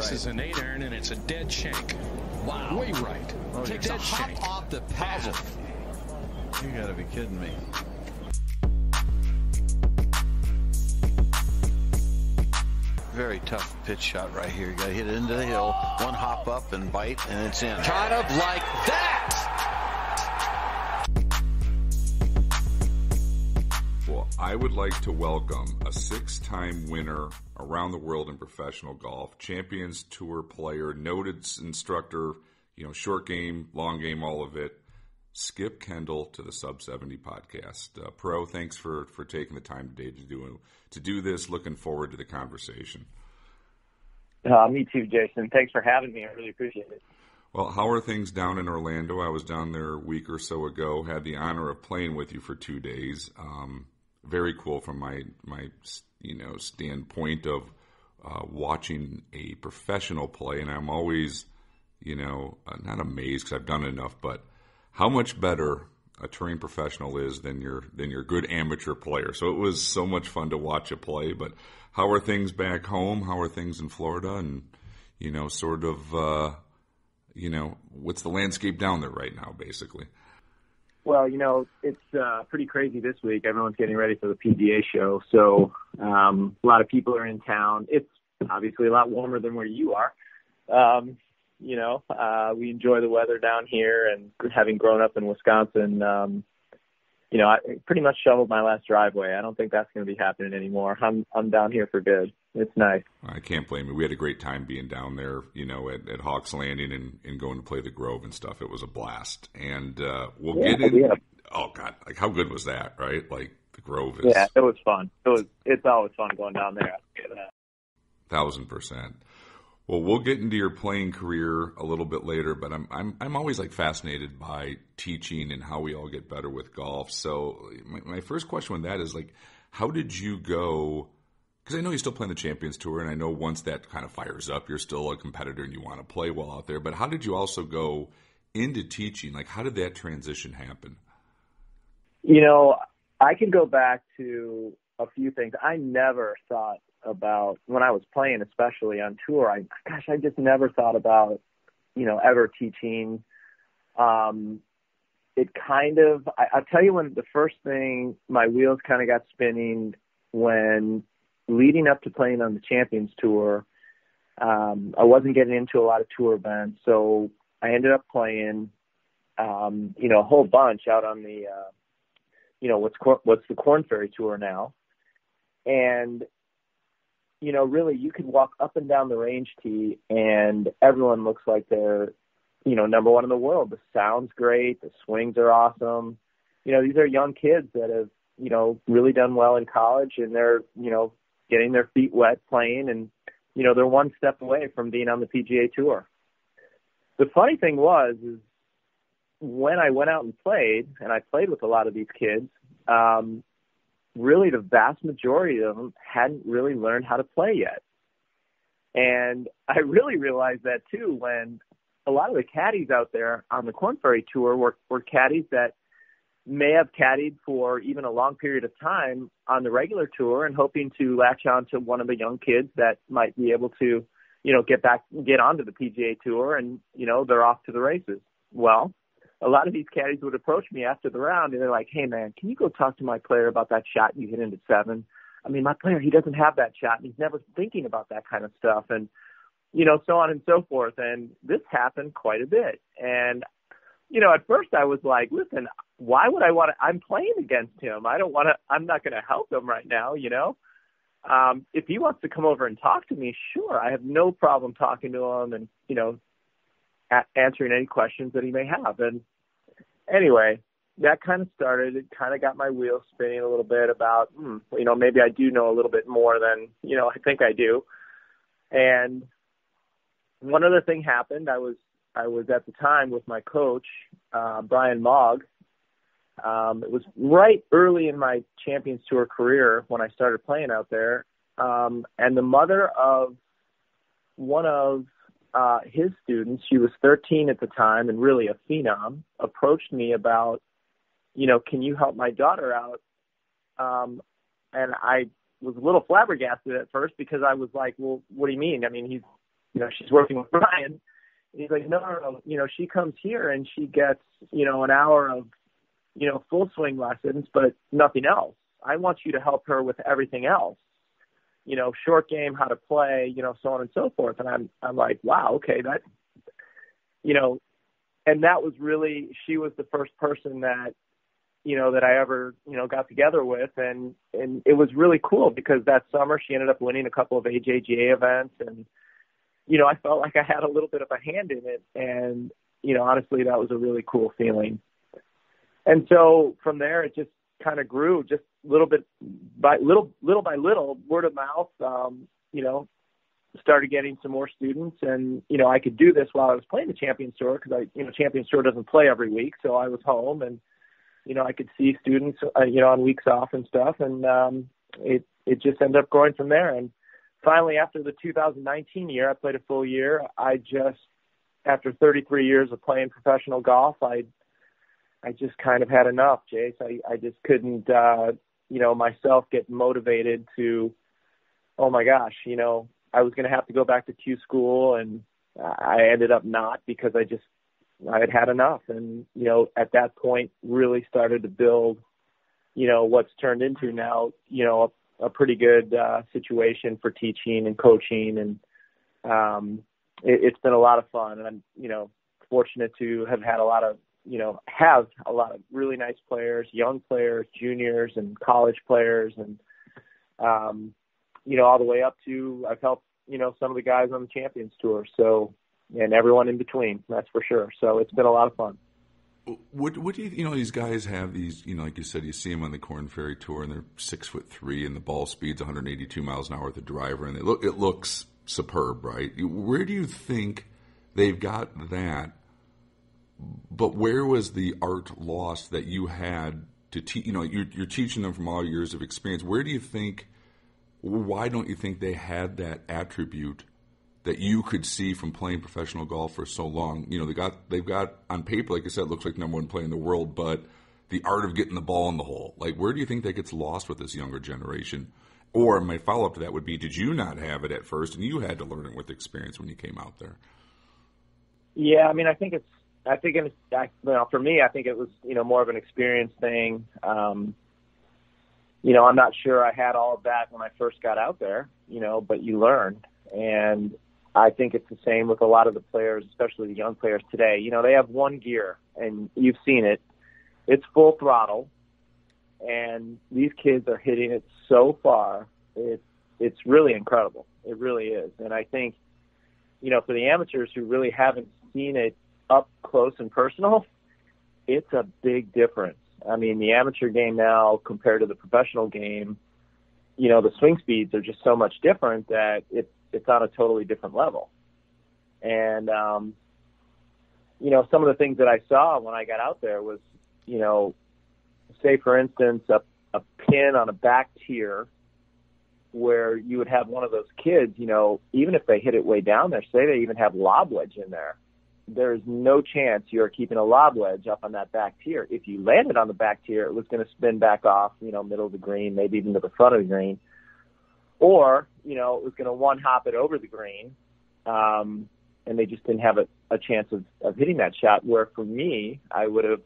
This is an 8-iron, and it's a dead shank. Wow. Way right. Oh, Takes a hop off the path. You got to be kidding me. Very tough pitch shot right here. You got to hit it into the hill. One hop up and bite, and it's in. Kind of like that. Well, I would like to welcome a 6-time winner around the world in professional golf, Champions Tour player, noted instructor, short game, long game, all of it, Skip Kendall, to the Sub 70 podcast. Pro, thanks for taking the time today to do this. Looking forward to the conversation. Me too, Jason. Thanks for having me. I really appreciate it. Well, how are things down in Orlando? I was down there a week or so ago. Had the honor of playing with you for 2 days. Very cool from my standpoint of watching a professional play, and I'm always not amazed because I've done enough, but how much better a touring professional is than your good amateur player. So it was so much fun to watch a play. But how are things back home? How are things in Florida? And what's the landscape down there right now, basically? Well, it's pretty crazy this week. Everyone's getting ready for the PGA show, so a lot of people are in town. It's obviously a lot warmer than where you are. We enjoy the weather down here, and having grown up in Wisconsin, I pretty much shoveled my last driveway. I don't think that's going to be happening anymore. I'm down here for good. It's nice. I can't blame you. We had a great time being down there, at Hawks Landing and going to play the Grove and stuff. It was a blast. And we'll get in. Yeah. Oh, God. Like, how good was that, right? Like, the Grove is. Yeah, it was fun. It's always fun going down there. 1,000%. Well, we'll get into your playing career a little bit later, but I'm always fascinated by teaching and how we all get better with golf. So my first question with that is how did you go? Because I know you still play in the Champions Tour, and I know once that kind of fires up, you're still a competitor and you want to play well out there. But how did you also go into teaching? How did that transition happen? I could go back to a few things. I never thought about, when I was playing, especially on tour, I just never thought about, ever teaching. It kind of, I'll tell you when the first thing, my wheels kind of got spinning when leading up to playing on the Champions Tour, I wasn't getting into a lot of tour events, so I ended up playing, a whole bunch out on the, what's the Korn Ferry Tour now. And, really you could walk up and down the range tee and everyone looks like they're, number one in the world. The sound's great. The swings are awesome. These are young kids that have, really done well in college, and they're, getting their feet wet playing, and, they're one step away from being on the PGA Tour. The funny thing is when I went out and I played with a lot of these kids, really the vast majority of them hadn't really learned how to play yet. And I really realized that too when a lot of the caddies out there on the Korn Ferry Tour were caddies that may have caddied for even a long period of time on the regular tour and hoping to latch on to one of the young kids that might be able to, get onto the PGA Tour, and, they're off to the races. Well, a lot of these caddies would approach me after the round, and they're like, hey, man, can you go talk to my player about that shot you hit into 7? I mean, my player, he doesn't have that shot, and he's never thinking about that kind of stuff, and, so on and so forth. And this happened quite a bit. And, at first I was like, listen, why would I want to – I'm playing against him. I'm not going to help him right now, If he wants to come over and talk to me, sure, I have no problem talking to him and, answering any questions that he may have. And anyway, that kind of started. It kind of got my wheels spinning a little bit about, maybe I do know a little bit more than, I think I do. And one other thing happened. I was at the time with my coach, Brian Mogg. It was right early in my Champions Tour career when I started playing out there. And the mother of one of his students, she was 13 at the time and really a phenom, approached me about, can you help my daughter out? And I was a little flabbergasted at first because I was like, well, what do you mean? I mean, she's working with Brian. And he's like, no, she comes here and she gets, an hour of, full swing lessons, but nothing else. I want you to help her with everything else, short game, how to play, so on and so forth. And I'm like, wow, okay, that, and that was really, she was the first person that, that I ever, got together with. And it was really cool because that summer she ended up winning a couple of AJGA events. And, I felt like I had a little bit of a hand in it. And, honestly, that was a really cool feeling. And so from there, it just kind of grew just little by little, word of mouth, started getting some more students. And, I could do this while I was playing the Champions Tour because Champions Tour doesn't play every week. So I was home and, I could see students, on weeks off and stuff. And it just ended up growing from there. And finally, after the 2019 year, I played a full year. After 33 years of playing professional golf, I just kind of had enough, Jace. I just couldn't, myself get motivated to, oh my gosh, I was going to have to go back to Q school, and I ended up not because I had had enough. And, at that point really started to build, what's turned into now, a pretty good situation for teaching and coaching. And it's been a lot of fun. And I'm, fortunate to have had a lot of really nice players, young players, juniors and college players. And, all the way up to I've helped, some of the guys on the Champions Tour. So, and everyone in between, that's for sure. So it's been a lot of fun. What do you, these guys have these, like you said, you see them on the Korn Ferry Tour and they're 6'3" and the ball speed's 182 miles an hour with the driver and it looks superb, right? Where do you think they've got that? But where was the art lost that you had to teach? You're teaching them from all years of experience. Why don't you think they had that attribute that you could see from playing professional golf for so long? They've got on paper, like I said, it looks like number one player in the world, but the art of getting the ball in the hole. Like, where do you think that gets lost with this younger generation? Or my follow-up to that would be, did you not have it at first and you had to learn it with experience when you came out there? Yeah, I mean, for me, I think it was, more of an experience thing. I'm not sure I had all of that when I first got out there, but you learned. And I think it's the same with a lot of the players, especially the young players today. They have one gear, and you've seen it. It's full throttle, and these kids are hitting it so far. It's really incredible. It really is. And I think, for the amateurs who really haven't seen it up close and personal, it's a big difference. I mean, the amateur game now compared to the professional game, the swing speeds are just so much different that it's on a totally different level. And, some of the things that I saw when I got out there was, say, for instance, a pin on a back tier where you would have one of those kids, even if they hit it way down there, say they even have lob wedge in there, there's no chance you're keeping a lob wedge up on that back tier. If you landed on the back tier, it was going to spin back off, middle of the green, maybe even to the front of the green. Or, it was going to one-hop it over the green, and they just didn't have a chance of hitting that shot, where for me, I would have,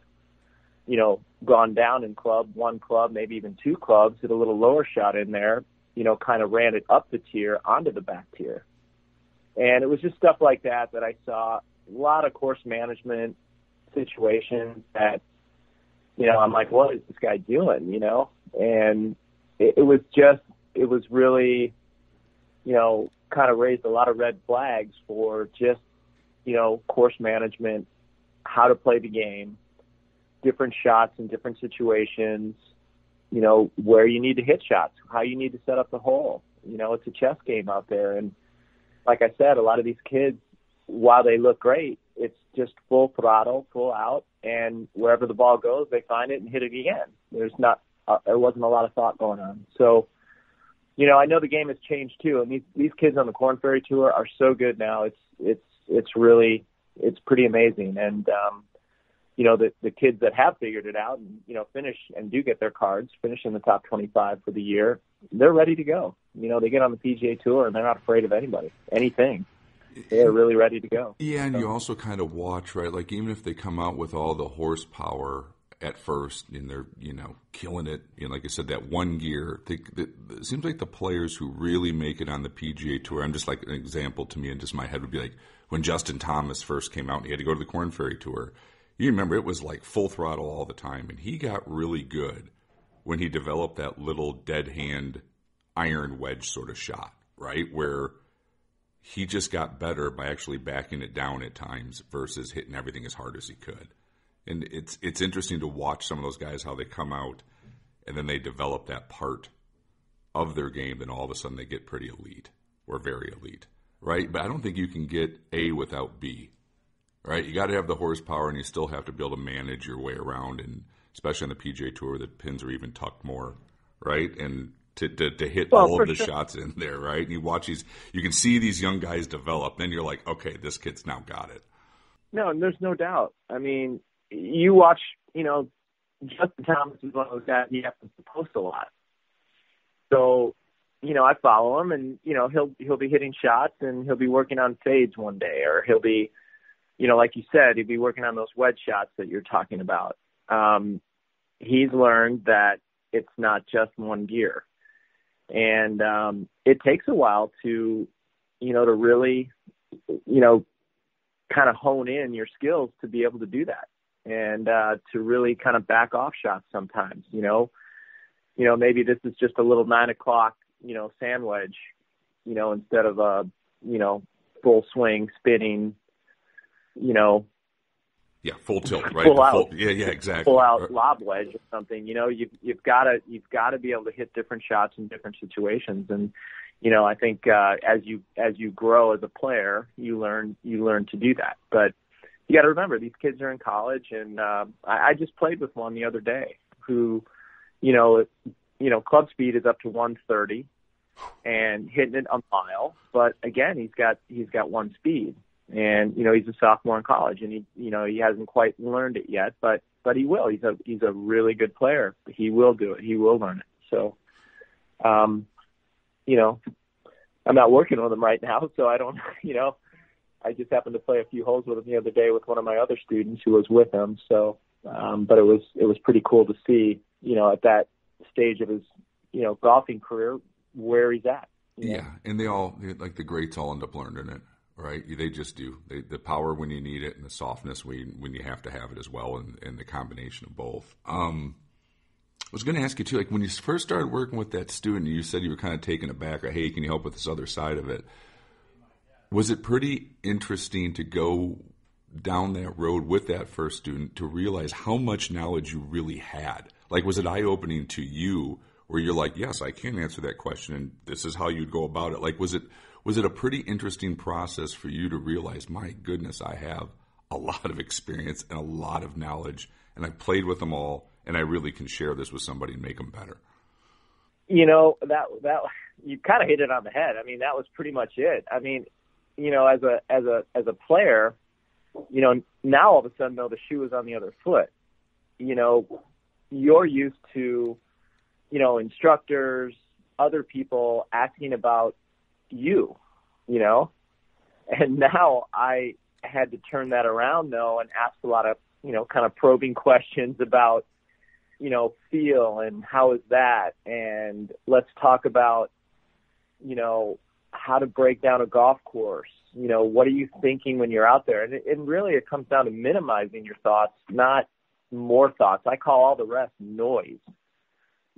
gone down in one club, maybe even two clubs, hit a little lower shot in there, kind of ran it up the tier onto the back tier. And it was just stuff like that I saw. A lot of course management situations that, I'm like, what is this guy doing, And it was really, kind of raised a lot of red flags for just, course management, how to play the game, different shots in different situations, where you need to hit shots, how you need to set up the hole. It's a chess game out there. And like I said, a lot of these kids, while they look great, it's just full throttle, full out, and wherever the ball goes, they find it and hit it again. There wasn't a lot of thought going on. So, I know the game has changed too, and these kids on the Korn Ferry Tour are so good now. It's really pretty amazing. And the kids that have figured it out and finish and do get their cards, finish in the top 25 for the year, they're ready to go. They get on the PGA Tour and they're not afraid of anybody, anything. they're really ready to go. Yeah, and you also kind of watch, right? Like even if they come out with all the horsepower at first and they're, killing it, like I said, that one gear, it seems like the players who really make it on the PGA Tour, I'm just like an example to me in just my head would be like when Justin Thomas first came out and he had to go to the Korn Ferry Tour. You remember it was like full throttle all the time, and he got really good when he developed that little dead hand iron wedge sort of shot, right? Where he just got better by actually backing it down at times versus hitting everything as hard as he could. And it's interesting to watch some of those guys, how they come out and then they develop that part of their game, then all of a sudden they get pretty elite or very elite, right? But I don't think you can get A without B, right? You got to have the horsepower, and you still have to be able to manage your way around, and especially on the PGA Tour, the pins are even tucked more, right? And to hit all of the shots in there, right? And you watch these, you can see these young guys develop. Then you're like, okay, this kid's now got it. No, and there's no doubt. I mean, you watch, Justin Thomas is one of those guys you have to post a lot. So, I follow him, and he'll be hitting shots, and he'll be working on fades one day, or he'll be, like you said, he'll be working on those wedge shots that you're talking about. He's learned that it's not just one gear. And it takes a while to really, kind of hone in your skills to be able to do that, and to really kind of back off shots sometimes. Maybe this is just a little 9 o'clock, sand wedge, instead of a, full swing spinning, Yeah, full tilt, right? Full out. Yeah, exactly. Full out lob wedge or something. You've got to be able to hit different shots in different situations. And I think as you grow as a player, you learn to do that. But you got to remember, these kids are in college, and I just played with one the other day who, club speed is up to 130 and hitting it a mile. But again, he's got one speed. And he's a sophomore in college, and he hasn't quite learned it yet, but he will. He's a really good player. He will do it. He will learn it. So, I'm not working with him right now, so I don't. I just happened to play a few holes with him the other day with one of my other students who was with him. So, but it was pretty cool to see, at that stage of his golfing career where he's at. Yeah, and they all, like the greats, all end up learning it. Right, they just do. The power when you need it, and the softness when you have to have it as well, and the combination of both. I was going to ask you too, like when you first started working with that student, you said you were kind of taken aback, or hey, can you help with this other side of it? Was it pretty interesting to go down that road with that first student to realize how much knowledge you really had? Like, was it eye-opening to you, where you're like, yes, I can answer that question, and this is how you'd go about it? Like, was it a pretty interesting process for you to realize, my goodness, I have a lot of experience and a lot of knowledge, and I've played with them all, and I really can share this with somebody and make them better? That you kind of hit it on the head. I mean, that was pretty much it. I mean, as a player, now all of a sudden, though, the shoe is on the other foot. You're used to, instructors, other people asking about you, and now I had to turn that around though and ask a lot of, kind of probing questions about, feel and how is that? And let's talk about, how to break down a golf course. What are you thinking when you're out there? And really it comes down to minimizing your thoughts, not more thoughts. I call all the rest noise.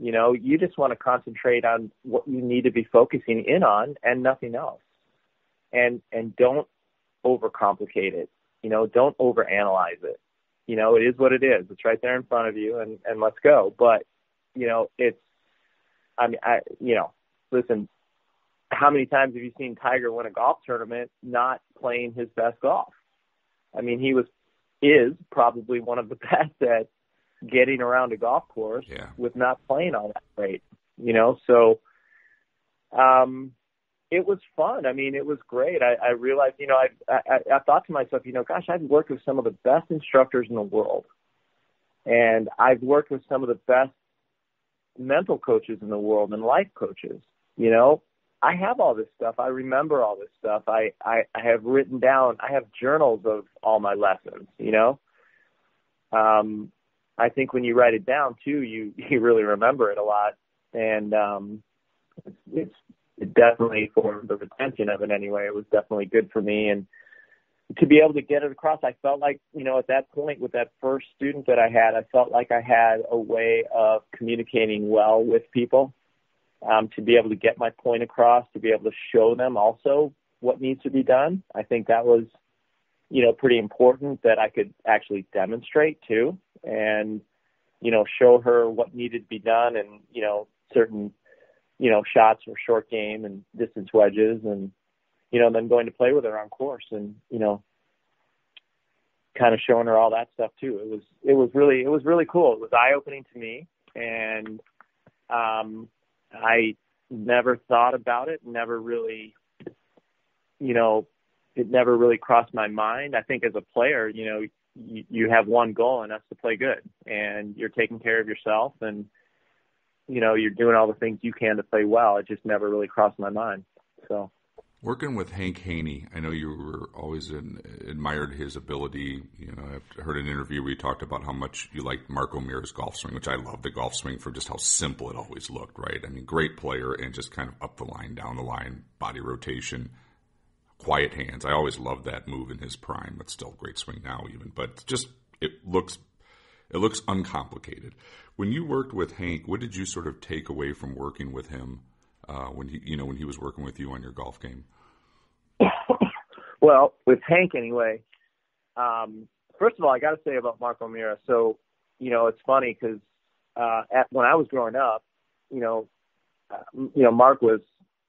You just want to concentrate on what you need to be focusing in on and nothing else. And don't overcomplicate it. Don't overanalyze it. It is what it is. It's right there in front of you, and let's go. But, listen, how many times have you seen Tiger win a golf tournament not playing his best golf? I mean, he is probably one of the best at getting around a golf course with not playing all that great, so it was fun. I mean, it was great. I realized, I thought to myself, gosh, I've worked with some of the best instructors in the world, and I've worked with some of the best mental coaches in the world and life coaches, I have all this stuff. I remember all this stuff. I have written down, I have journals of all my lessons, you know? I think when you write it down too, you really remember it a lot. And, it definitely, for the retention of it anyway, it was definitely good for me. And to be able to get it across, I felt like, you know, at that point with that first student that I had, I felt like I had a way of communicating well with people. To be able to get my point across, to be able to show them also what needs to be done. I think that was, you know, pretty important, that I could actually demonstrate too, and, you know, show her what needed to be done, and, you know, certain, you know, shots or short game and distance wedges, and, you know, then going to play with her on course, and, you know, kind of showing her all that stuff too. It was really cool. It was eye-opening to me, and, I never thought about it, never really, you know, it never really crossed my mind. I think as a player, you know, you have one goal, and that's to play good, and you're taking care of yourself, and, you know, you're doing all the things you can to play well. It just never really crossed my mind. So. Working with Hank Haney, I know you were always admired his ability. You know, I've heard an interview where you talked about how much you liked Mark O'Meara's golf swing, which I love the golf swing for just how simple it always looked, right? I mean, great player and just kind of up the line, down the line, body rotation, quiet hands. I always loved that move in his prime. It's still a great swing now even, but just it looks uncomplicated. When you worked with Hank, what did you sort of take away from working with him? When he was working with you on your golf game? Well, with Hank anyway, first of all, I got to say about Mark O'Meara. So, you know, it's funny because when I was growing up, you know, Mark was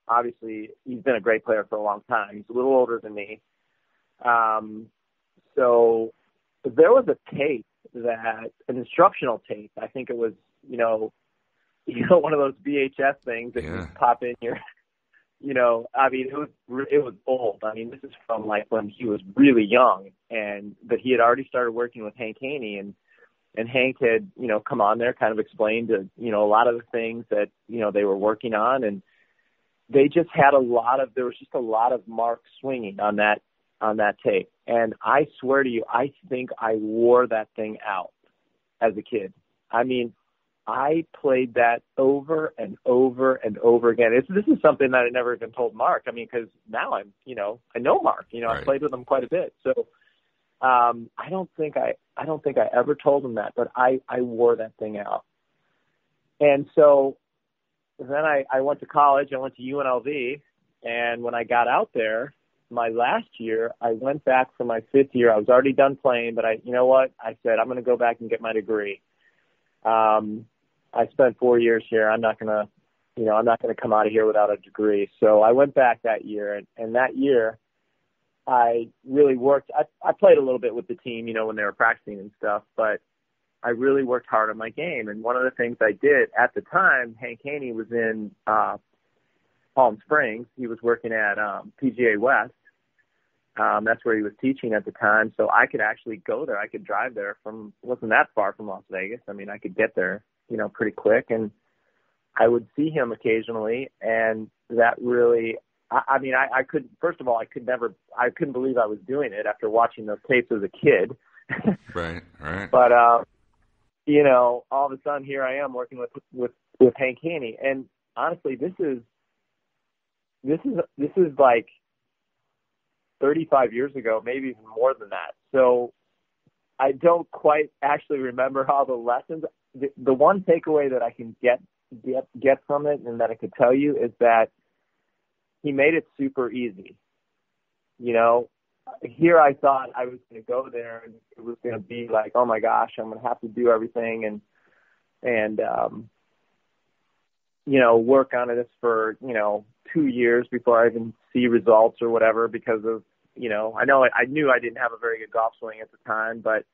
obviously, he's been a great player for a long time. He's a little older than me. So there was a tape an instructional tape. I think it was, you know, one of those VHS things that you pop in your, you know, I mean, it was old. I mean, this is from like when he was really young, but he had already started working with Hank Haney, and Hank had, you know, come on there, kind of explained to, you know, a lot of the things that, you know, they were working on, and they just had there was just a lot of Mark swinging on that tape. And I swear to you, I think I wore that thing out as a kid. I mean, I played that over and over and over again. This is something that I never even told Mark. I mean, because now I know Mark. You know, right. I played with him quite a bit. So I don't think I ever told him that, but I wore that thing out. And so then I went to college. I went to UNLV, and when I got out there, my last year, I went back for my fifth year. I was already done playing, but you know what? I said, I'm going to go back and get my degree. I spent 4 years here. I'm not going to come out of here without a degree. So I went back that year, and that year I really worked. I played a little bit with the team, you know, when they were practicing and stuff, but I really worked hard on my game. And one of the things I did at the time, Hank Haney was in Palm Springs. He was working at PGA West. That's where he was teaching at the time. So I could actually go there. I could drive there it wasn't that far from Las Vegas. I mean, I could get there, you know, pretty quick. And I would see him occasionally. And that really, I mean, I couldn't believe I was doing it after watching those tapes as a kid. Right. But, you know, all of a sudden here I am working with Hank Haney. And honestly, this is like 35 years ago, maybe even more than that. So I don't quite actually remember all the lessons. The one takeaway that I can get from it, and that I could tell you, is that he made it super easy. You know, here I thought I was going to go there and it was going to be like, oh my gosh, I'm going to have to do everything and you know, work on this for, you know, 2 years before I even see results or whatever, because of, you know, I knew I didn't have a very good golf swing at the time, but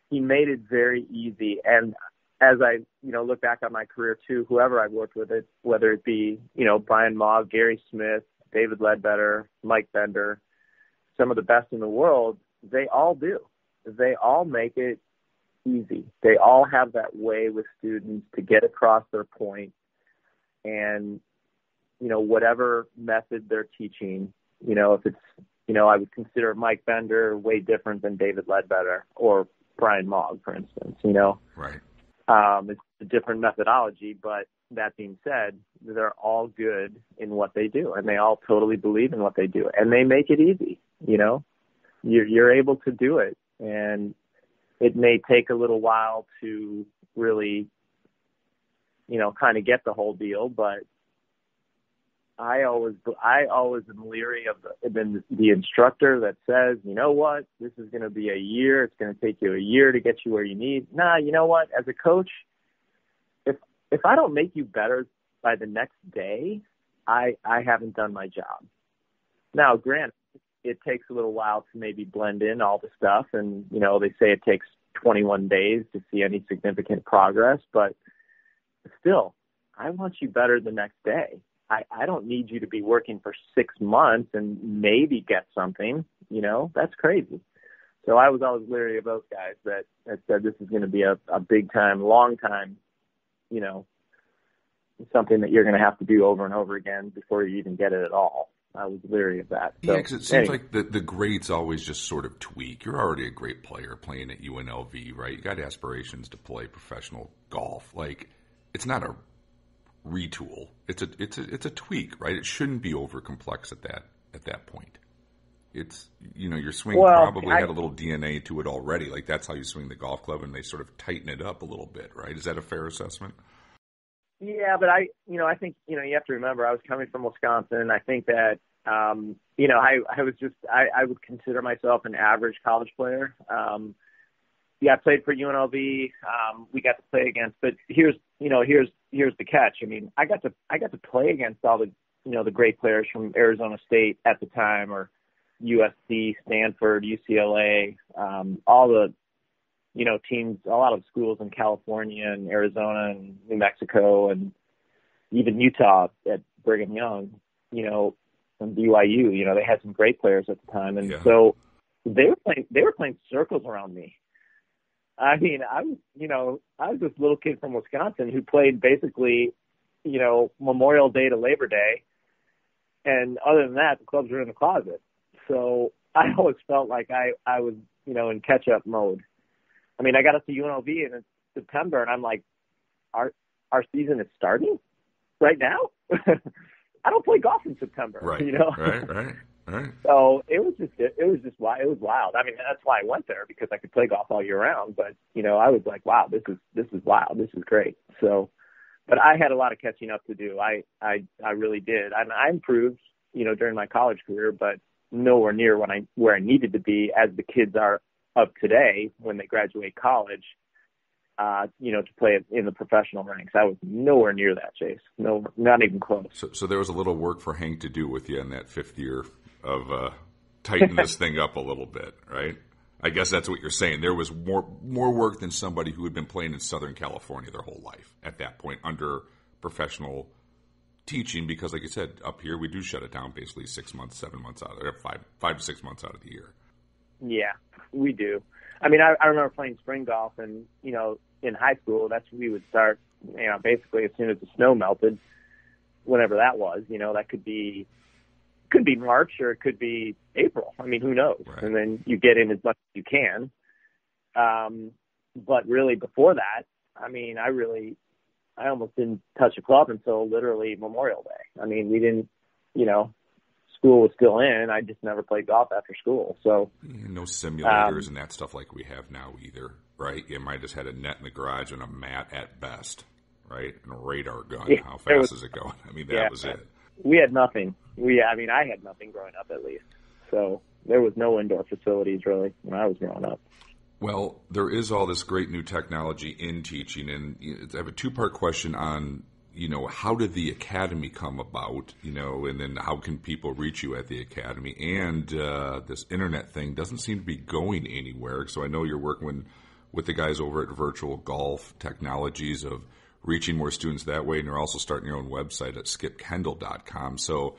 he made it very easy. And as I, you know, look back on my career too, whoever I've worked with, it, whether it be, you know, Brian Maugg, Gary Smith, David Ledbetter, Mike Bender, some of the best in the world, they all do. They all make it easy. They all have that way with students to get across their point. And, whatever method they're teaching, if it's, I would consider Mike Bender way different than David Ledbetter or Brian Mogg, for instance, Right. It's a different methodology, but that being said, they're all good in what they do, and they all totally believe in what they do, and they make it easy. You're able to do it, and it may take a little while to really, kind of get the whole deal, but I always am leery of the instructor that says, you know what, this is going to be a year. It's going to take you a year to get you where you need. Nah, you know what? As a coach, if I don't make you better by the next day, I haven't done my job. Now, granted, it takes a little while to maybe blend in all the stuff, and they say it takes 21 days to see any significant progress, but still, I want you better the next day. I don't need you to be working for 6 months and maybe get something, that's crazy. So I was always leery of those guys that said this is going to be a big time, long time, something that you're going to have to do over and over again before you even get it at all. I was leery of that. So, yeah, because it seems like the grades always just sort of tweak. You're already a great player playing at UNLV, right? You got aspirations to play professional golf. Like, it's not a retool. It's a tweak, right? It shouldn't be over complex at that point. It's, your swing probably had a little DNA to it already. Like, that's how you swing the golf club, and they sort of tighten it up a little bit, right? Is that a fair assessment? Yeah, but I think, you have to remember I was coming from Wisconsin. I think that, I would consider myself an average college player. I played for UNLV. We got to play against, but here's the catch. I mean, I got to play against all the, the great players from Arizona State at the time, or USC, Stanford, UCLA, all the, teams, a lot of schools in California and Arizona and New Mexico and even Utah at Brigham Young, and BYU, they had some great players at the time. And so they were playing circles around me. I mean, I was this little kid from Wisconsin who played basically, Memorial Day to Labor Day. And other than that, the clubs were in the closet. So I always felt like I was, in catch-up mode. I mean, I got up to UNLV in September, and I'm like, our season is starting right now? I don't play golf in September, Right. So it was wild. I mean, that's why I went there, because I could play golf all year round. But, I was like, wow, this is wild. This is great. So, but I had a lot of catching up to do. I really did. And I improved, during my college career, but nowhere near where I needed to be as the kids are of today when they graduate college, to play in the professional ranks. I was nowhere near that, Chase. No, not even close. So there was a little work for Hank to do with you in that fifth year of tightening this thing up a little bit, right? I guess that's what you're saying. There was more work than somebody who had been playing in Southern California their whole life at that point under professional teaching, because like you said, up here we do shut it down basically 6 months, 7 months out of there, 5 to 6 months out of the year. Yeah, we do. I mean, I remember playing spring golf, and in high school, we would start, basically as soon as the snow melted, whenever that was. That could be March, or it could be April. I mean, who knows? Right. And then you get in as much as you can. But really, before that, I mean, I almost didn't touch a club until literally Memorial Day. I mean, we didn't, school was still in. I just never played golf after school. So no simulators and that stuff like we have now either, right? You might have just had a net in the garage and a mat at best, right? And a radar gun. Yeah, how fast is it going? I mean, that was it. We had nothing. I had nothing growing up, at least. So there was no indoor facilities really when I was growing up. Well, there is all this great new technology in teaching, and I have a two-part question on, how did the academy come about, and then how can people reach you at the academy? And this internet thing doesn't seem to be going anywhere. So I know you're working with the guys over at Virtual Golf Technologies of reaching more students that way, and you're also starting your own website at skipkendall.com. So,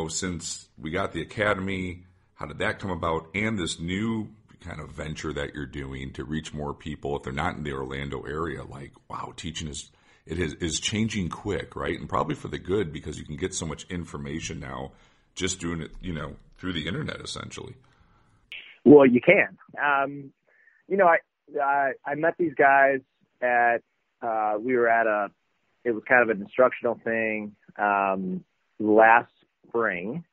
since we got the academy, how did that come about? And this new kind of venture that you're doing to reach more people if they're not in the Orlando area, like, wow, teaching is is changing quick, right? And probably for the good, because you can get so much information now just doing it, through the internet, essentially. Well, you can. I met these guys we were at it was kind of an instructional thing last spring.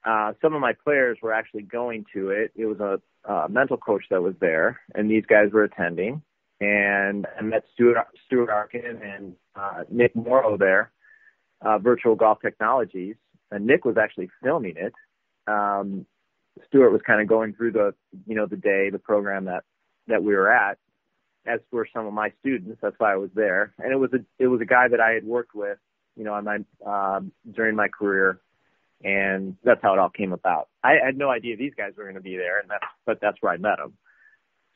Some of my players were actually going to it. It was a mental coach that was there, and these guys were attending. And I met Stuart Arkin and Nick Morrow there, Virtual Golf Technologies. And Nick was actually filming it. Stuart was kind of going through the the program that we were at, as were some of my students. That's why I was there. And it was a guy that I had worked with, on my during my career, and that's how it all came about. I had no idea these guys were going to be there, but that's where I met them.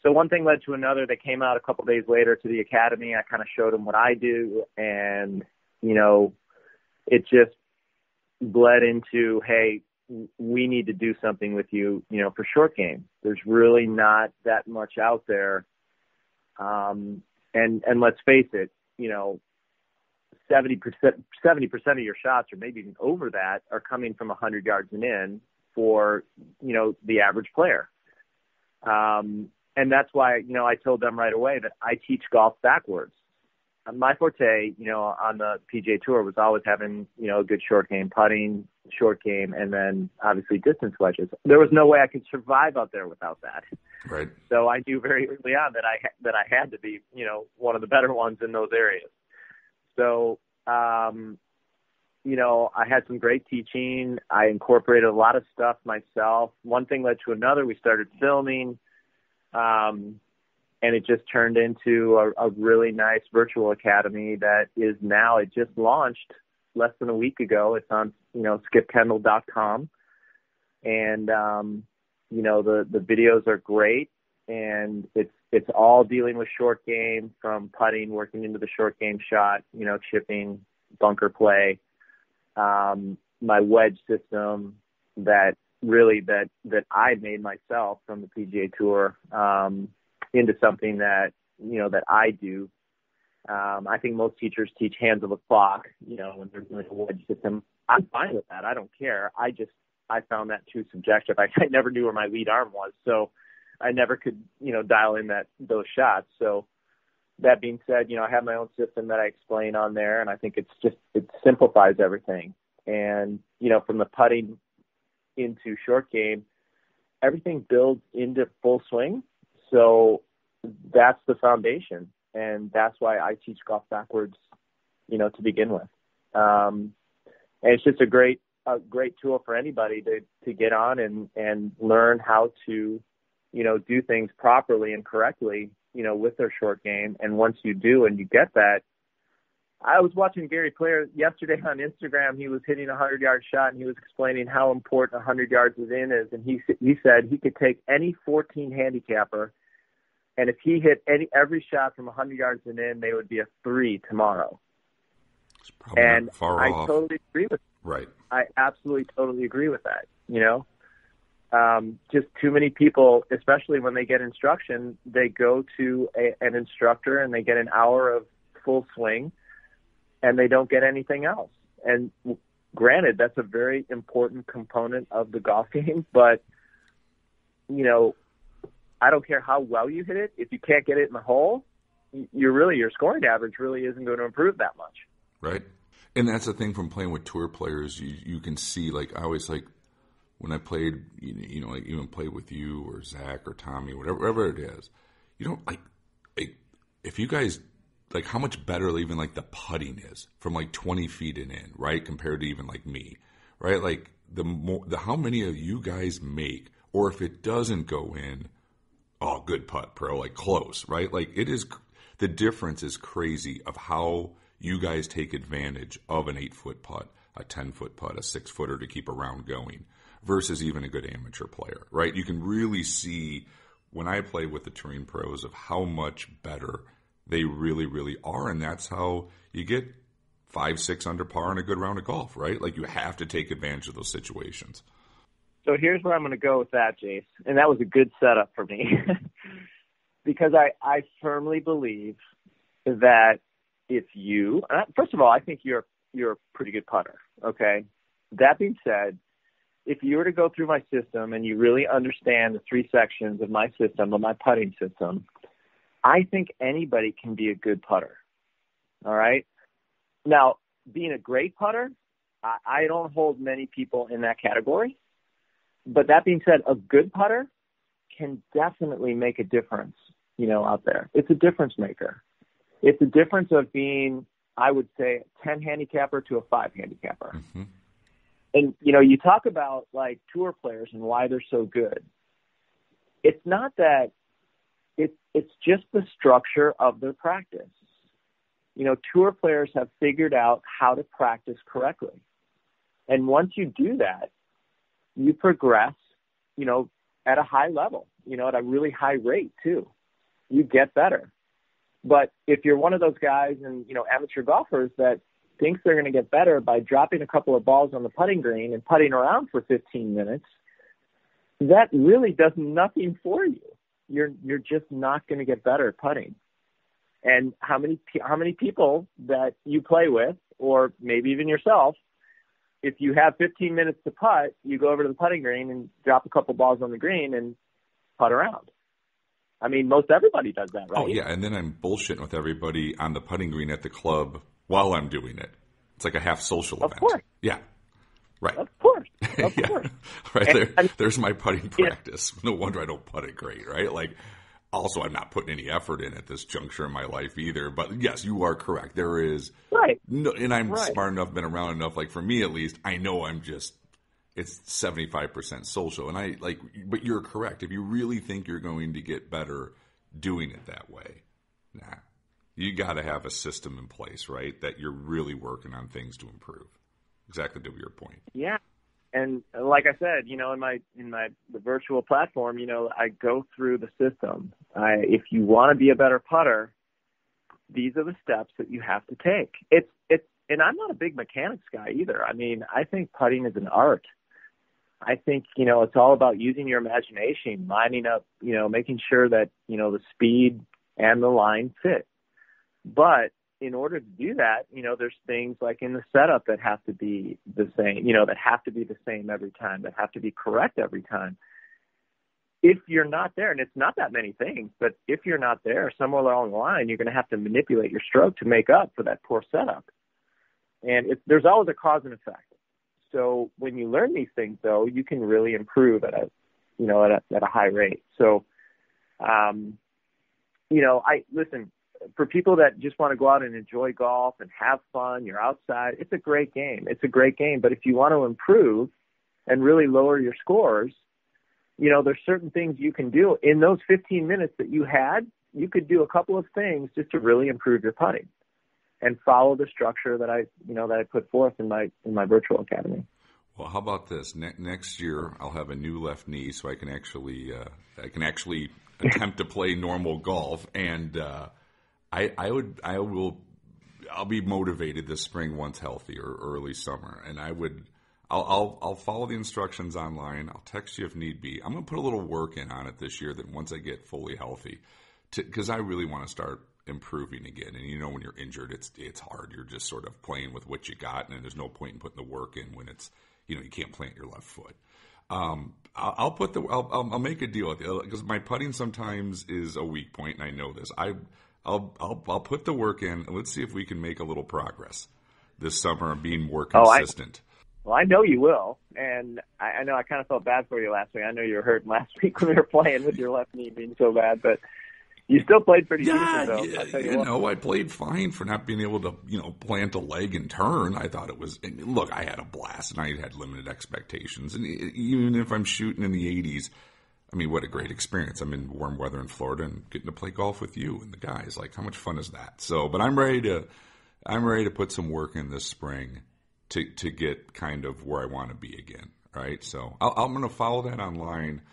So one thing led to another. They came out a couple days later to the academy. I kind of showed them what I do, and it just bled into, hey, we need to do something with you, for short game. There's really not that much out there. And let's face it, 70% of your shots, or maybe even over that, are coming from 100 yards and in for, the average player. And that's why, I told them right away that I teach golf backwards. My forte, on the PGA Tour was always having, a good short game putting, short game, and then obviously distance wedges. There was no way I could survive out there without that. Right. So I knew very early on that I had to be, one of the better ones in those areas. So, I had some great teaching. I incorporated a lot of stuff myself. One thing led to another. We started filming. And it just turned into a really nice virtual academy that is now, it just launched less than a week ago. It's on, skipkendall.com. And, the videos are great, and it's all dealing with short game, from putting, working into the short game shot, chipping, bunker play, my wedge system that I made myself from the PGA Tour, into something that I do. I think most teachers teach hands of a clock, when they're doing a wedge system. I'm fine with that. I don't care. I found that too subjective. I never knew where my lead arm was, so I never could, dial in those shots. So that being said, I have my own system that I explain on there, and I think it simplifies everything. And, from the putting into short game, everything builds into full swing. So that's the foundation, and that's why I teach golf backwards, to begin with. And it's just a great tool for anybody to get on and learn how to, do things properly and correctly, with their short game. And once you do and you get that, I was watching Gary Player yesterday on Instagram. He was hitting a 100-yard shot, and he was explaining how important 100 yards is in is. And he said he could take any 14 handicapper, and if he hit every shot from 100 yards and in, they would be a 3 tomorrow. It's probably not far I off. totally agree with that. Right. I absolutely totally agree with that. Just too many people, especially when they get instruction, they go to an instructor and they get an hour of full swing, and they don't get anything else. And granted, that's a very important component of the golf game, but, I don't care how well you hit it. If you can't get it in the hole, your scoring average really isn't going to improve that much. Right. And that's the thing from playing with tour players. You can see, I always when I played, even played with you or Zach or Tommy, whatever it is, if you guys, how much better even the putting is from 20 feet and in, right? Compared to even me, right? How many of you guys make, or if it doesn't go in, oh, good putt, pro, close, right? It is, the difference is crazy of how you guys take advantage of an 8-foot putt, a 10-foot putt, a 6-footer to keep a round going versus even a good amateur player, right? You can really see when I play with the terrain pros of how much better they really, really are. And that's how you get 5-6 under par in a good round of golf, right? You have to take advantage of those situations. So here's where I'm going to go with that, Jace. And that was a good setup for me because I firmly believe that if you, first of all, I think you're a pretty good putter. Okay. That being said, if you were to go through my system and you really understand the 3 sections of my system, of my putting system, I think anybody can be a good putter. All right. Now, being a great putter, I don't hold many people in that category. But that being said, a good putter can definitely make a difference, out there. It's a difference maker. It's a difference of being, I would say, a 10 handicapper to a 5 handicapper. Mm-hmm. And, you talk about like tour players and why they're so good. It's not that it's just the structure of their practice. Tour players have figured out how to practice correctly. And once you do that, you progress, at a high level, at a really high rate too. You get better. But if you're one of those guys and, amateur golfers that thinks they're going to get better by dropping a couple of balls on the putting green and putting around for 15 minutes, that really does nothing for you. You're just not going to get better at putting. And how many people that you play with, or maybe even yourself, if you have 15 minutes to putt, you go over to the putting green and drop a couple balls on the green and putt around. I mean, most everybody does that, right? Oh, yeah, and then I'm bullshitting with everybody on the putting green at the club while I'm doing it. It's like a half social event. Of course. Yeah, right. Of course. Of yeah. course. Right there's my putting practice. No wonder I don't putt it great, right? Like, also, I'm not putting any effort in at this juncture in my life either. But yes, you are correct. There is right, no, and I'm smart enough, been around enough. Like for me, at least, I know it's 75% social. And but you're correct. If you really think you're going to get better doing it that way, you got to have a system in place, right? That you're really working on things to improve. Exactly to your point. Yeah. And like I said, in the virtual platform, I go through the system. If you want to be a better putter, these are the steps that you have to take. And I'm not a big mechanics guy either. I mean, I think putting is an art. I think, it's all about using your imagination, lining up, making sure that, the speed and the line fit. But in order to do that, there's things like in the setup that have to be the same, that have to be the same every time, that have to be correct every time. If you're not there, and it's not that many things, but if you're not there, somewhere along the line, you're going to have to manipulate your stroke to make up for that poor setup. And there's always a cause and effect. So when you learn these things, though, you can really improve at a high rate. So, listen, for people that just want to go out and enjoy golf and have fun, you're outside, it's a great game. It's a great game. But if you want to improve and really lower your scores, there's certain things you can do. In those 15 minutes that you had, you could do a couple of things just to really improve your putting and follow the structure that I put forth in my virtual academy. Well, how about this? Next year, I'll have a new left knee, so I can actually attempt to play normal golf, and I'll be motivated this spring once healthy or early summer, and I'll follow the instructions online. I'll text you if need be. I'm going to put a little work in on it this year. That once I get fully healthy, because I really want to start improving again. And when you're injured, it's hard. You're just sort of playing with what you got, and there's no point in putting the work in when it's you can't plant your left foot. I'll make a deal with you because my putting sometimes is a weak point, and I know this. I'll put the work in, and let's see if we can make a little progress this summer and being more consistent. I know you will, and I know I kind of felt bad for you last week. I know you were hurt last week when we were playing with your left knee being so bad, but you still played pretty decent, though. I played fine for not being able to, plant a leg and turn. I thought it was – look, I had a blast, and I had limited expectations. And even if I'm shooting in the 80s, I mean, what a great experience. I'm in warm weather in Florida and getting to play golf with you and the guys. Like, how much fun is that? So, but I'm ready to put some work in this spring to get kind of where I want to be again, right? So I'm going to follow that online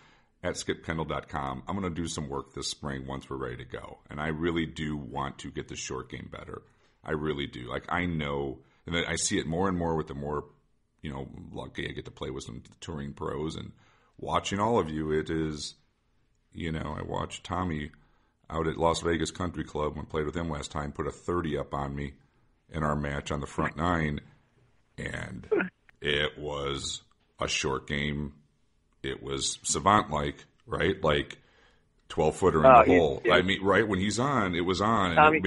at skipkendall.com. I'm going to do some work this spring once we're ready to go. And I really do want to get the short game better. I really do. Like, I know, and I see it more and more with the more, lucky I get to play with some touring pros and watching all of you. It is, I watched Tommy out at Las Vegas Country Club when I played with him last time, put a 30 up on me in our match on the front nine, and it was a short game. It was savant-like, right? Like 12-footer in the hole. I mean, right when he's on, it was on. And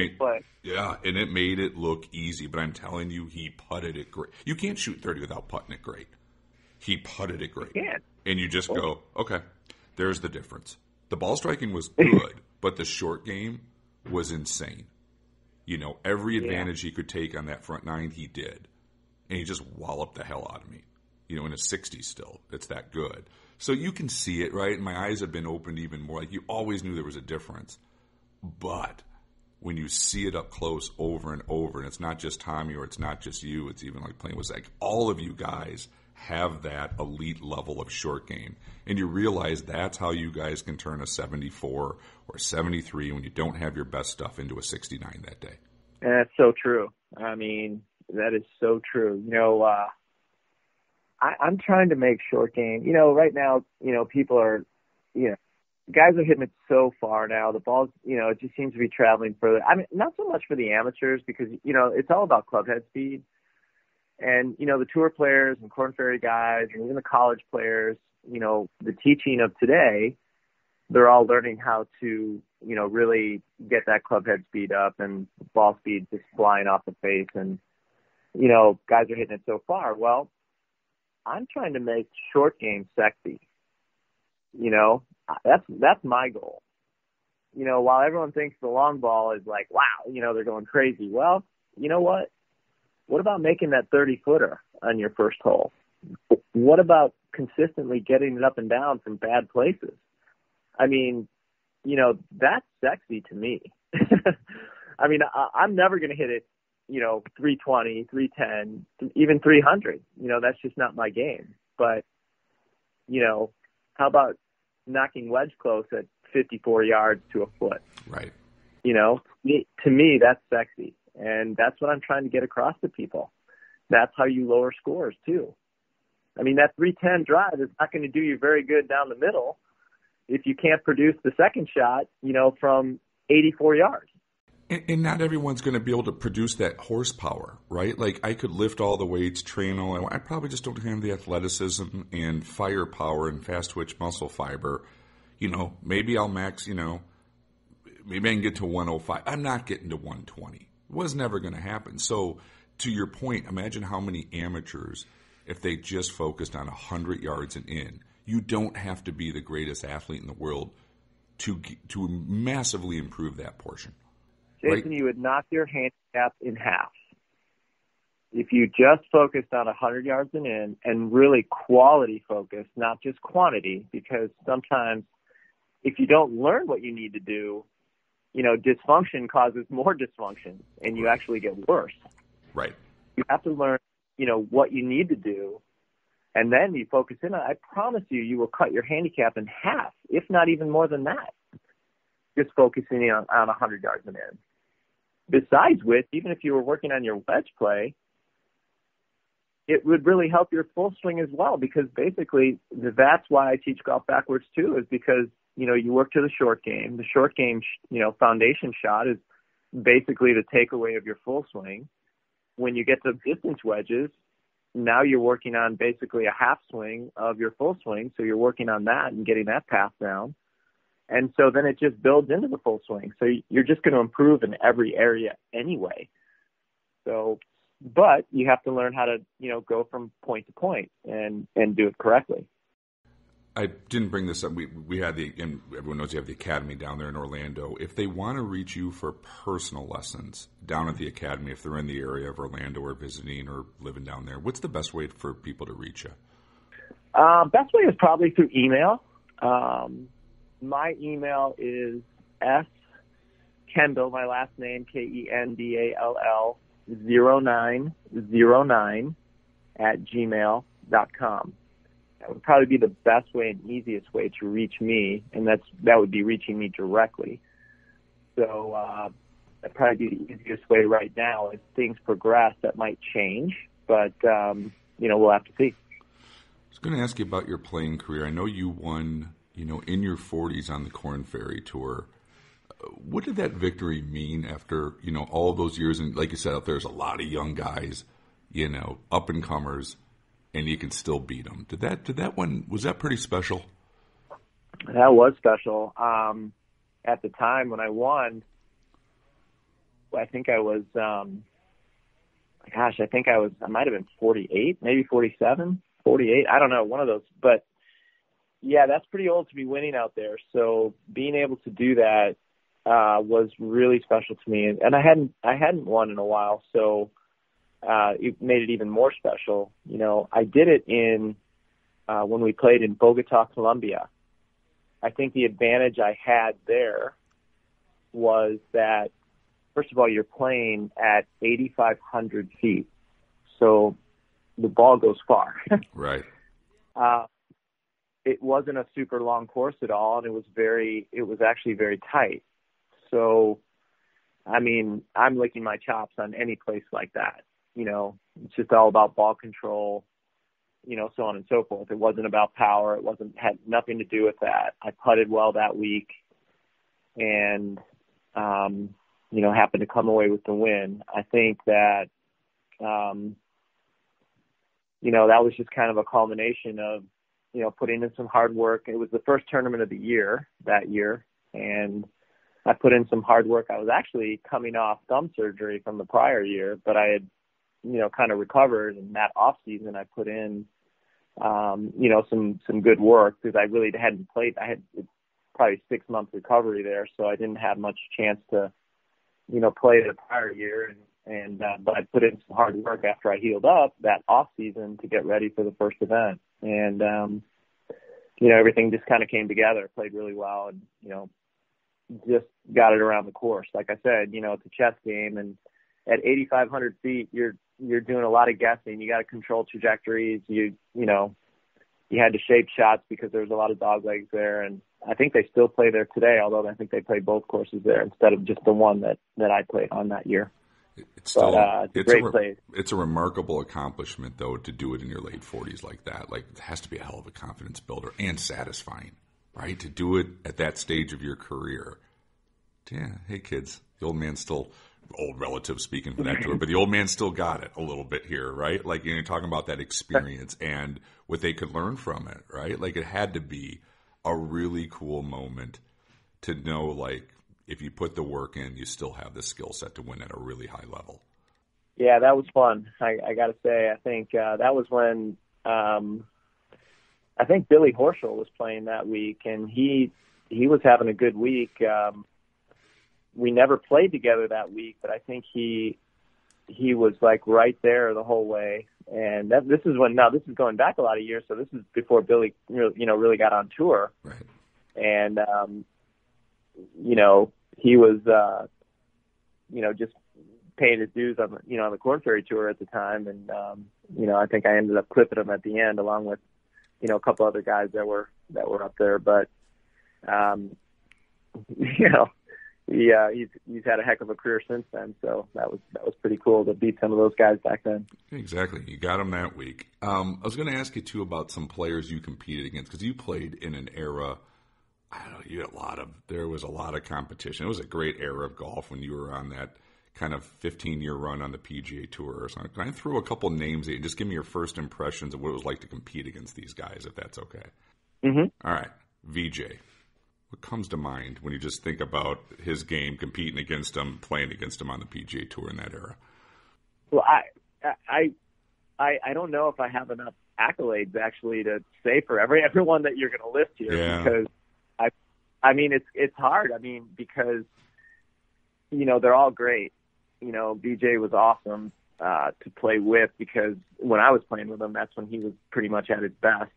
and it made it look easy. But I'm telling you, he putted it great. You can't shoot 30 without putting it great. He putted it great. And you just go, okay, there's the difference. The ball striking was good, but the short game was insane. You know, every advantage he could take on that front nine, he did. And he just walloped the hell out of me. You know, in his 60s still. It's that good. So you can see it, right? My eyes have been opened even more. Like, you always knew there was a difference. But when you see it up close over and over, and it's not just Tommy or it's not just you, it's even like playing with like all of you guys have that elite level of short game. And you realize that's how you guys can turn a 74 or 73 when you don't have your best stuff into a 69 that day. And that's so true. I mean, that is so true. You know, I'm trying to make short game. You know, right now, you know, people are, you know, guys are hitting it so far now. The ball's, you know, it just seems to be traveling further. I mean, not so much for the amateurs because, you know, it's all about club head speed. And, you know, the tour players and Korn Ferry guys and even the college players, you know, the teaching of today, they're all learning how to, you know, really get that club head speed up and ball speed just flying off the face. And, you know, guys are hitting it so far. Well, I'm trying to make short game sexy. You know, that's my goal. You know, while everyone thinks the long ball is like, wow, you know, they're going crazy. Well, you know what? What about making that 30-footer on your first hole? What about consistently getting it up and down from bad places? I mean, you know, that's sexy to me. I mean, I'm never going to hit it, you know, 320, 310, even 300. You know, that's just not my game. But, you know, how about knocking wedge close at 54 yards to a foot? Right. You know, to me, that's sexy. And that's what I'm trying to get across to people. That's how you lower scores, too. I mean, that 310 drive is not going to do you very good down the middle if you can't produce the second shot, you know, from 84 yards. And not everyone's going to be able to produce that horsepower, right? Like, I could lift all the weights, train all I want. I probably just don't have the athleticism and firepower and fast twitch muscle fiber. You know, maybe I'll max, you know, maybe I can get to 105. I'm not getting to 120. It was never going to happen. So, to your point, imagine how many amateurs, if they just focused on 100 yards and in, you don't have to be the greatest athlete in the world to massively improve that portion. Jason, you would knock your handicap in half if you just focused on 100 yards and in and really quality focused, not just quantity, because sometimes if you don't learn what you need to do, you know, dysfunction causes more dysfunction and you actually get worse. Right. You have to learn, you know, what you need to do, and then you focus in on it. I promise you will cut your handicap in half, if not even more than that, just focusing on 100 yards and in. Besides which, even if you were working on your wedge play, it would really help your full swing as well, because basically that's why I teach golf backwards too, is because, you know, you work to the short game. The short game, you know, foundation shot is basically the takeaway of your full swing. When you get to distance wedges, now you're working on basically a half swing of your full swing, so you're working on that and getting that path down. And so then it just builds into the full swing. So you're just going to improve in every area anyway. So, but you have to learn how to, you know, go from point to point and do it correctly. I didn't bring this up. We had and everyone knows you have the academy down there in Orlando. If they want to reach you for personal lessons down at the academy, if they're in the area of Orlando or visiting or living down there, what's the best way for people to reach you? Best way is probably through email. My email is Kendall, my last name, Kendall, 0909 @gmail.com. That would probably be the best way and easiest way to reach me, and that would be reaching me directly. So that'd probably be the easiest way right now. As things progress, that might change, but you know, we'll have to see. I was going to ask you about your playing career. I know you won, you know, in your 40s on the Korn Ferry Tour. what did that victory mean after, all of those years? And like you said, out there's a lot of young guys, up and comers, and you can still beat them. Did that one, was that pretty special? That was special. At the time when I won, I think I was, I might have been 48, maybe 47, 48. I don't know, one of those. But yeah, that's pretty old to be winning out there. So being able to do that was really special to me. And I hadn't won in a while, so it made it even more special. I did it when we played in Bogota, Colombia. I think the advantage I had there was that, first of all, you're playing at 8,500 feet, so the ball goes far. Right. It wasn't a super long course at all, and it was actually very tight. So, I mean, I'm licking my chops on any place like that. It's just all about ball control, so on and so forth. It wasn't about power. Had nothing to do with that. I putted well that week, and happened to come away with the win. I think that, that was just kind of a culmination of, putting in some hard work. It was the first tournament of the year that year, and I put in some hard work. I was actually coming off thumb surgery from the prior year, but I had, kind of recovered, and that off season I put in, some good work because I really hadn't played. I had probably 6-month recovery there, so I didn't have much chance to, play the prior year. But I put in some hard work after I healed up that off season to get ready for the first event. And, everything just kind of came together, played really well, and, just got it around the course. Like I said, it's a chess game, and at 8,500 feet, you're doing a lot of guessing. You got to control trajectories. You had to shape shots because there was a lot of dog legs there, and I think they still play there today, although I think they play both courses there instead of just the one that I played on that year. It's still it's a great place. It's a remarkable accomplishment, though, to do it in your late 40s like that. Like, it has to be a hell of a confidence builder and satisfying, right? To do it at that stage of your career. Yeah, hey, kids, the old man's still, old relative speaking for that tour, but the old man still got it a little bit here, right? Like, you're talking about that experience and what they could learn from it, right? Like, it had to be a really cool moment to know, like, if you put the work in, you still have the skill set to win at a really high level. Yeah, that was fun. I got to say, I think that was when I think Billy Horschel was playing that week, and he was having a good week. We never played together that week, but I think he was like right there the whole way. And this is going back a lot of years, so this is before Billy really got on tour. Right. And he was just paying his dues on the Korn Ferry Tour at the time, and I think I ended up clipping him at the end along with a couple other guys that were up there. But he's had a heck of a career since then, so that was pretty cool to beat some of those guys back then. Exactly, you got him that week. I was going to ask you too about some players you competed against, because you played in an era. I don't know, there was a lot of competition. It was a great era of golf when you were on that kind of 15-year run on the PGA Tour or something. Can I throw a couple names at you and just give me your first impressions of what it was like to compete against these guys, if that's okay? Mm-hmm. All right, VJ. What comes to mind when you just think about his game, competing against him, playing against him on the PGA Tour in that era? Well, I don't know if I have enough accolades actually to say for everyone that you're going to list here, because I mean, it's hard. I mean, because, they're all great. BJ was awesome to play with, because when I was playing with him, that's when he was pretty much at his best.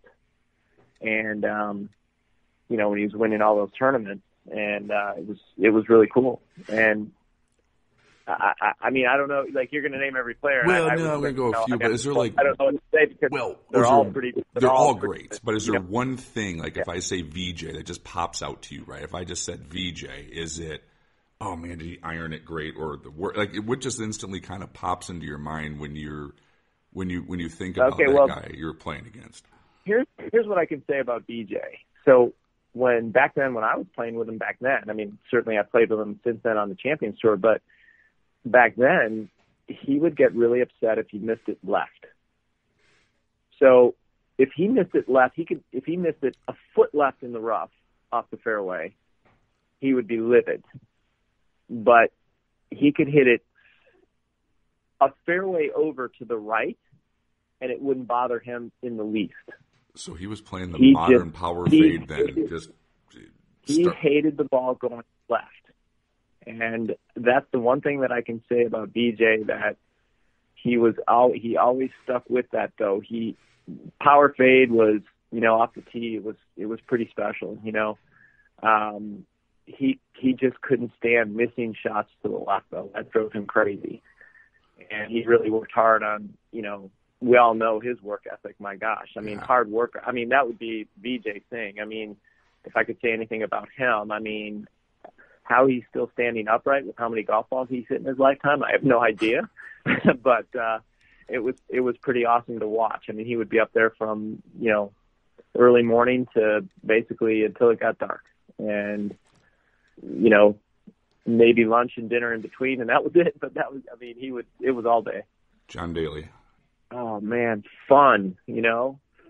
And, when he was winning all those tournaments, and it was really cool. And I mean, I don't know, like, you're going to name every player. Well, I'm going to go a few, but is there like... I don't know what to say, because they're all great. But is there one thing, like if I say VJ, that just pops out to you, right? If I just said VJ, is it, oh man, did he iron it great? Or like, what just instantly kind of pops into your mind when you think about guy you're playing against? Here's what I can say about VJ. So when I was playing with him back then, I mean, certainly I played with him since then on the Champions Tour, but back then he would get really upset if he missed it left. So if he missed it left, if he missed it a foot left in the rough off the fairway, he would be livid. But he could hit it a fairway over to the right, and it wouldn't bother him in the least. So he was playing the modern power fade then. He hated the ball going left. And that's the one thing that I can say about BJ, that he always stuck with that, though. Power fade was, off the tee, it was pretty special, He just couldn't stand missing shots to the left, though. That drove him crazy. And he really worked hard on, we all know his work ethic. My gosh. I mean, hard work. I mean, that would be BJ Singh. I mean, if I could say anything about him, I mean, how he's still standing upright with how many golf balls he's hit in his lifetime, I have no idea. But it was pretty awesome to watch. I mean, he would be up there from, early morning to basically until it got dark. And, maybe lunch and dinner in between, and that was it. But it was all day. John Daly. Oh man, fun,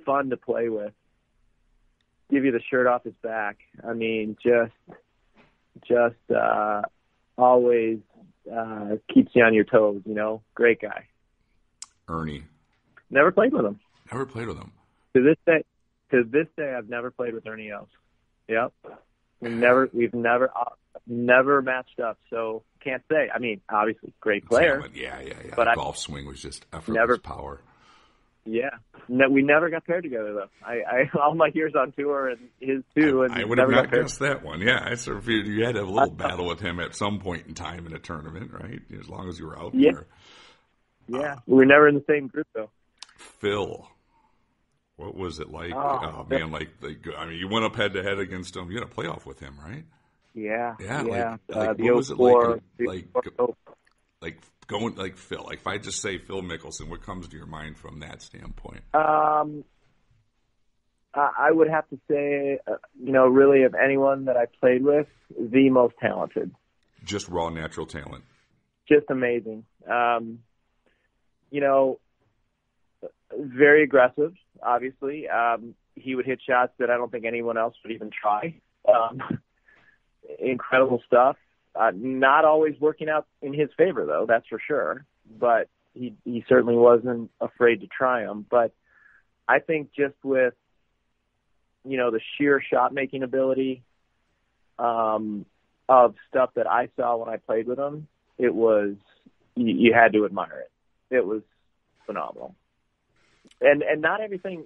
fun to play with. Give you the shirt off his back. I mean, just always keeps you on your toes, Great guy. Ernie. Never played with him. Never played with him. To this day, I've never played with Ernie Els. Yep. We've never matched up, so can't say. I mean, obviously, great player. Yeah. But the golf swing was just effortless power. Yeah. We never got paired together, though. I all my years on tour and his too. And I would have not guessed that one. Yeah, I sort of figured you had to have a little battle with him at some point in time in a tournament, right? As long as you were out there. Yeah. We were never in the same group, though. Phil. What was it like? Oh man, I mean, you went up head to head against him. You had a playoff with him, right? Yeah. What was it like going like Phil? Like if I just say Phil Mickelson, what comes to your mind from that standpoint? I would have to say, really of anyone that I played with, the most talented. Just raw natural talent. Just amazing. Very aggressive, obviously. He would hit shots that I don't think anyone else would even try. Incredible stuff. Not always working out in his favor, though, that's for sure. But he certainly wasn't afraid to try them. But I think just with, the sheer shot-making ability of stuff that I saw when I played with him, it was, you had to admire it. It was phenomenal. And not everything,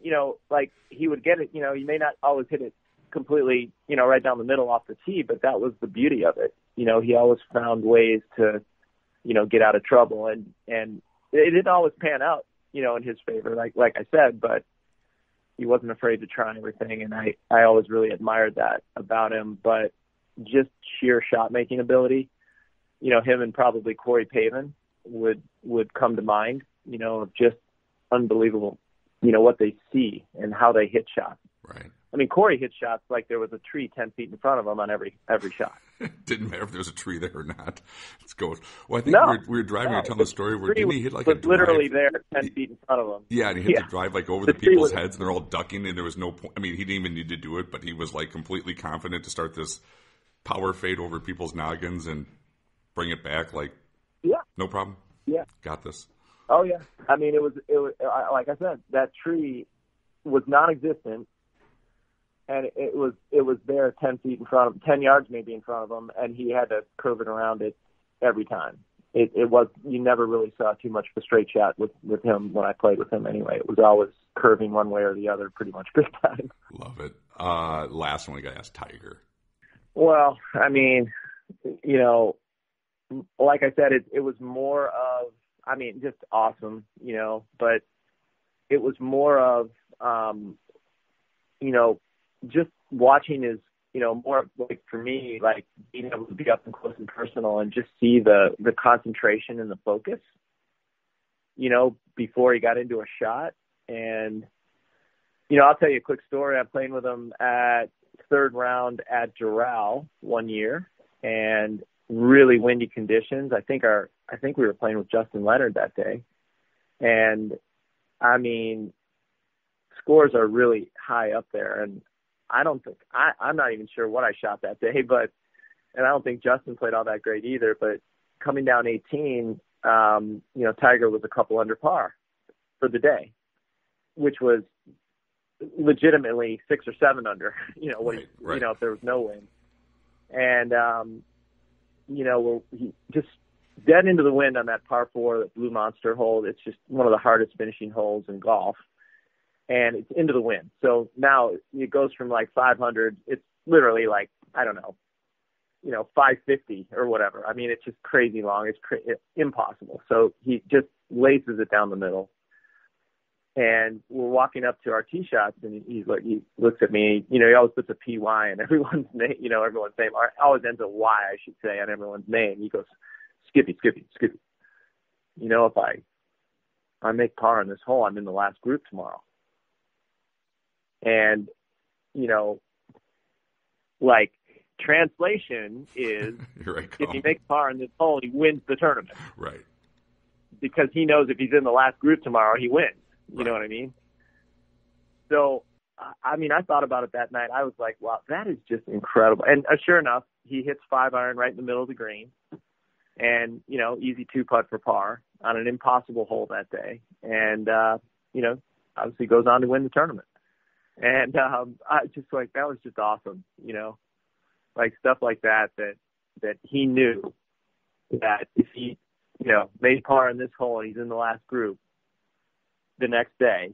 like he would get it, you may not always hit it completely, right down the middle off the tee, but that was the beauty of it. He always found ways to, get out of trouble, and it didn't always pan out, in his favor, like I said, but he wasn't afraid to try everything, and I always really admired that about him. But just sheer shot making ability, him and probably Corey Pavin would come to mind, of just unbelievable, what they see and how they hit shots. Right. I mean, Corey hit shots like there was a tree 10 feet in front of him on every shot. Didn't matter if there was a tree there or not. Let's go. Well, I think we were driving. We were telling the story where didn't he hit like a drive? Literally there, 10 feet in front of him. Yeah, and he hit the drive like over the people's heads, and they're all ducking, and there was no point. I mean, he didn't even need to do it, but he was like completely confident to start this power fade over people's noggins and bring it back. Like, no problem. Yeah, got this. Oh yeah. I mean, it was like I said, that tree was non-existent. And it was there 10 feet in front of him, 10 yards maybe in front of him, and he had to curve it around it every time. It was, you never really saw too much of a straight shot with him when I played with him anyway. It was always curving one way or the other pretty much big time. Love it. Last one I got asked, Tiger. Well, I mean, like I said, it was more of, I mean, just awesome, but it was more of, just watching is, more like for me, like being able to be up and close and personal and just see the concentration and the focus, before he got into a shot. And, I'll tell you a quick story. I'm playing with him at third round at Doral one year, and really windy conditions. I think we were playing with Justin Leonard that day, and I mean, scores are really high up there, and I'm not even sure what I shot that day, and I don't think Justin played all that great either. But coming down 18, Tiger was a couple under par for the day, which was legitimately 6 or 7 under, right. If there was no wind. And, he just dead into the wind on that par 4, that Blue Monster hole. It's just one of the hardest finishing holes in golf. And it's into the wind. So now it goes from like 500. It's literally like, I don't know, 550 or whatever. I mean, it's just crazy long. It's impossible. So he just laces it down the middle. And we're walking up to our tee shots, and he looks at me. He always puts a PY in everyone's name. Everyone's name always ends a Y, I should say, on everyone's name. He goes, Skippy. If I make par on this hole, I'm in the last group tomorrow. And translation is if he makes par on this hole, he wins the tournament. Right. Because he knows if he's in the last group tomorrow, he wins. You know what I mean? So, I thought about it that night. I was like, wow, that is just incredible. And sure enough, he hits 5-iron right in the middle of the green. And, easy 2-putt for par on an impossible hole that day. And, obviously goes on to win the tournament. And I just that was just awesome, stuff like that he knew that if he, made par in this hole and he's in the last group the next day,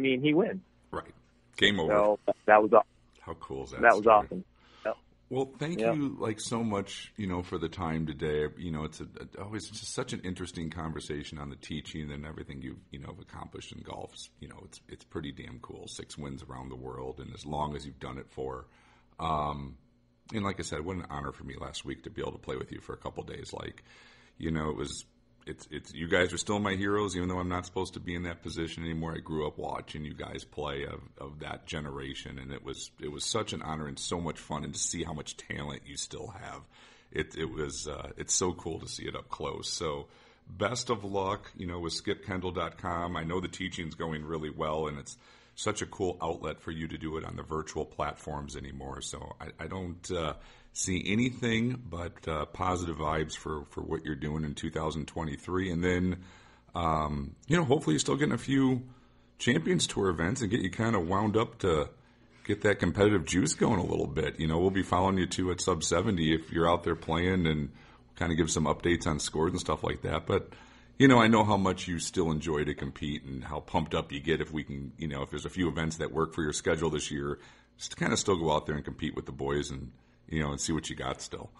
he wins. Right. Game over. So that was awesome. How cool is that? That was awesome. Yep. Well, thank you so much, for the time today. It's always just such an interesting conversation on the teaching and everything you've accomplished in golf. It's pretty damn cool. 6 wins around the world, and as long as you've done it for. And like I said, what an honor for me last week to be able to play with you for a couple days. It's you guys are still my heroes, even though I'm not supposed to be in that position anymore. I grew up watching you guys play of that generation, and it was such an honor and so much fun, and to see how much talent you still have. It's so cool to see it up close. So best of luck, with skipkendall.com. I know the teaching's going really well, and it's such a cool outlet for you to do it on the virtual platforms anymore. So I don't see anything but positive vibes for what you're doing in 2023. And then, hopefully you're still getting a few Champions Tour events and get you kind of wound up to get that competitive juice going a little bit. We'll be following you too at Sub 70 if you're out there playing, and kind of give some updates on scores and stuff like that. But, I know how much you still enjoy to compete and how pumped up you get if we can, if there's a few events that work for your schedule this year, just to kind of still go out there and compete with the boys and see what you got still.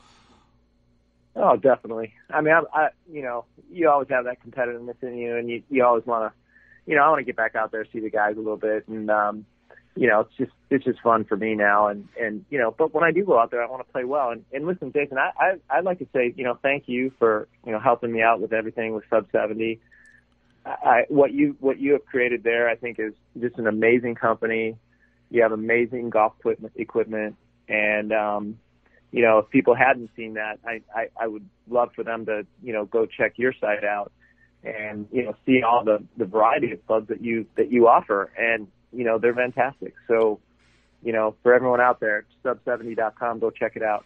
Oh, definitely. You always have that competitiveness in you, and you always want to, I want to get back out there, see the guys a little bit, and it's just fun for me now, and but when I do go out there, I want to play well. And listen, Jason, I'd like to say, thank you for, helping me out with everything with Sub 70. What you have created there, I think, is just an amazing company. You have amazing golf equipment. And, if people hadn't seen that, I would love for them to, go check your site out and, see all the variety of clubs that you offer. And, they're fantastic. So, for everyone out there, sub70.com, go check it out.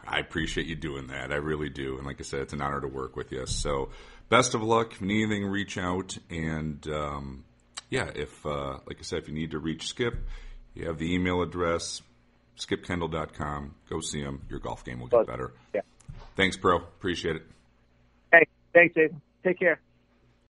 I appreciate you doing that. I really do. And like I said, it's an honor to work with you. So best of luck. If you need anything, reach out. And, if, like I said, if you need to reach Skip, you have the email address, skipkendall.com. Go see him. Your golf game will get better. Yeah. Thanks, bro. Appreciate it. Hey, thanks, Jason. Take care.